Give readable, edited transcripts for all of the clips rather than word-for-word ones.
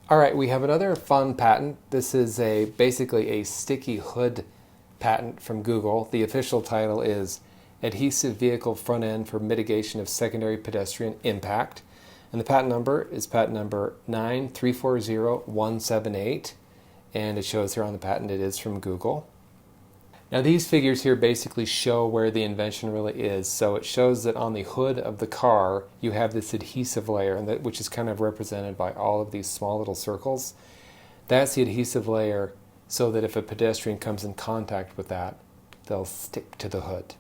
All right, we have another fun patent. This is basically a sticky hood patent from Google. The official title is Adhesive Vehicle Front End for Mitigation of Secondary Pedestrian Impact. And the patent number is patent number 9340178. And it shows here on the patent it is from Google. Now these figures here basically show where the invention really is. So it shows that on the hood of the car you have this adhesive layer, which is kind of represented by all of these small little circles. That's the adhesive layer so that if a pedestrian comes in contact with that, they'll stick to the hood.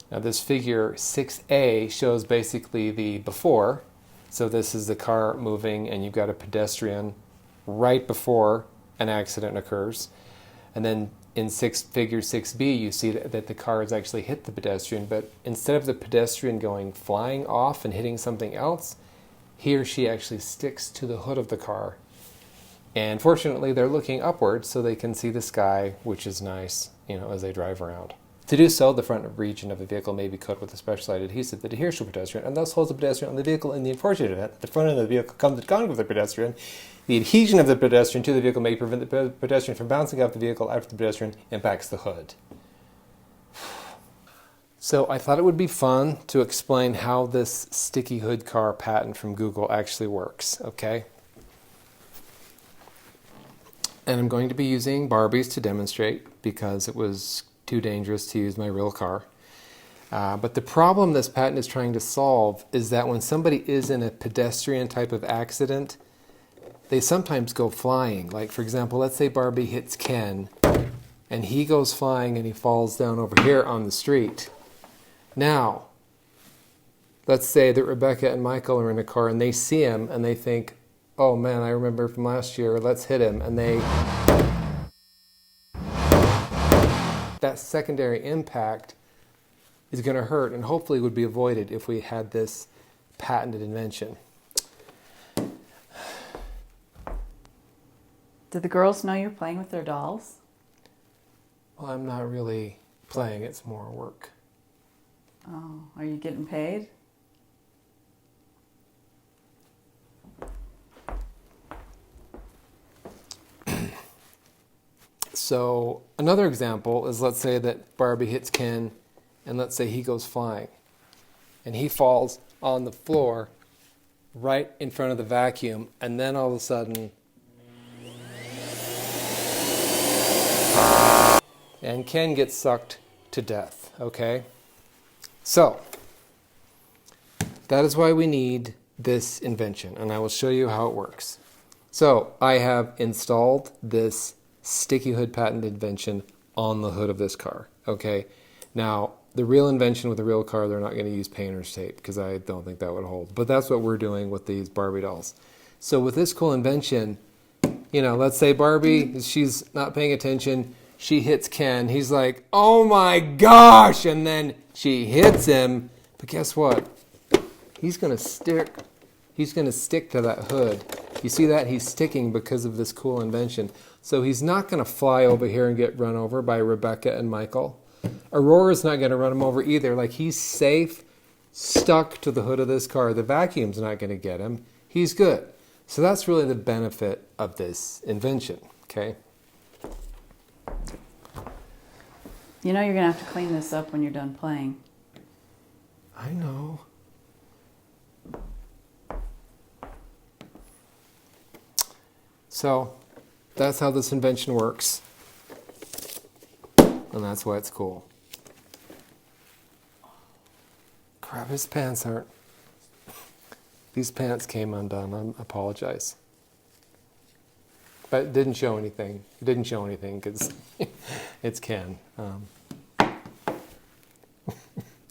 Now this figure 6A shows basically the before. So this is the car moving and you've got a pedestrian right before an accident occurs. And then in figure 6B, you see that the car has actually hit the pedestrian, but instead of the pedestrian going flying off and hitting something else, he or she actually sticks to the hood of the car. And fortunately, they're looking upwards so they can see the sky, which is nice, as they drive around. To do so, the front region of the vehicle may be coated with a specialized adhesive that adheres to the pedestrian and thus holds the pedestrian on the vehicle in the unfortunate event that the front end of the vehicle comes in contact with the pedestrian. The adhesion of the pedestrian to the vehicle may prevent the pedestrian from bouncing off the vehicle after the pedestrian impacts the hood. So I thought it would be fun to explain how this sticky hood car patent from Google actually works, okay? And I'm going to be using Barbies to demonstrate because it was too dangerous to use my real car. But the problem this patent is trying to solve is that when somebody is in a pedestrian type of accident, they sometimes go flying. Like, for example, let's say Barbie hits Ken, and he goes flying and he falls down over here on the street. Now, let's say that Rebecca and Michael are in a car and they see him and they think, oh man, I remember from last year, let's hit him. And that secondary impact is going to hurt and hopefully would be avoided if we had this patented invention. Do the girls know you're playing with their dolls? Well, I'm not really playing, it's more work. Oh, are you getting paid? So another example is, let's say that Barbie hits Ken and let's say he goes flying and he falls on the floor right in front of the vacuum, and then all of a sudden and Ken gets sucked to death, okay? So, that is why we need this invention, and I will show you how it works. So, I have installed this sticky hood patent invention on the hood of this car, okay? Now, the real invention with a real car, they're not going to use painter's tape because I don't think that would hold. But that's what we're doing with these Barbie dolls. So with this cool invention, let's say Barbie, she's not paying attention, she hits Ken, he's like, oh my gosh, and then she hits him, but guess what? He's going to stick to that hood. You see that? He's sticking because of this cool invention. So he's not going to fly over here and get run over by Rebecca and Michael. Aurora's not going to run him over either. Like, he's safe, stuck to the hood of this car. The vacuum's not going to get him. He's good. So that's really the benefit of this invention, okay? You know you're going to have to clean this up when you're done playing. I know. So, that's how this invention works. And that's why it's cool. Crap, his pants aren't... These pants came undone. I apologize. But it didn't show anything. It didn't show anything because it's Ken.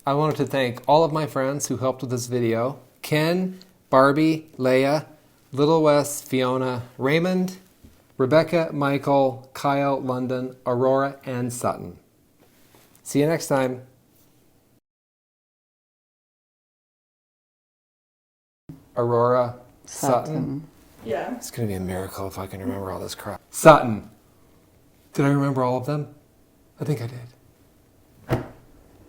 I wanted to thank all of my friends who helped with this video. Ken, Barbie, Leia, Little Wes, Fiona, Raymond, Rebecca, Michael, Kyle, London, Aurora, and Sutton. See you next time. Aurora, Sutton. Yeah. It's going to be a miracle if I can remember all this crap. Sutton. Did I remember all of them? I think I did.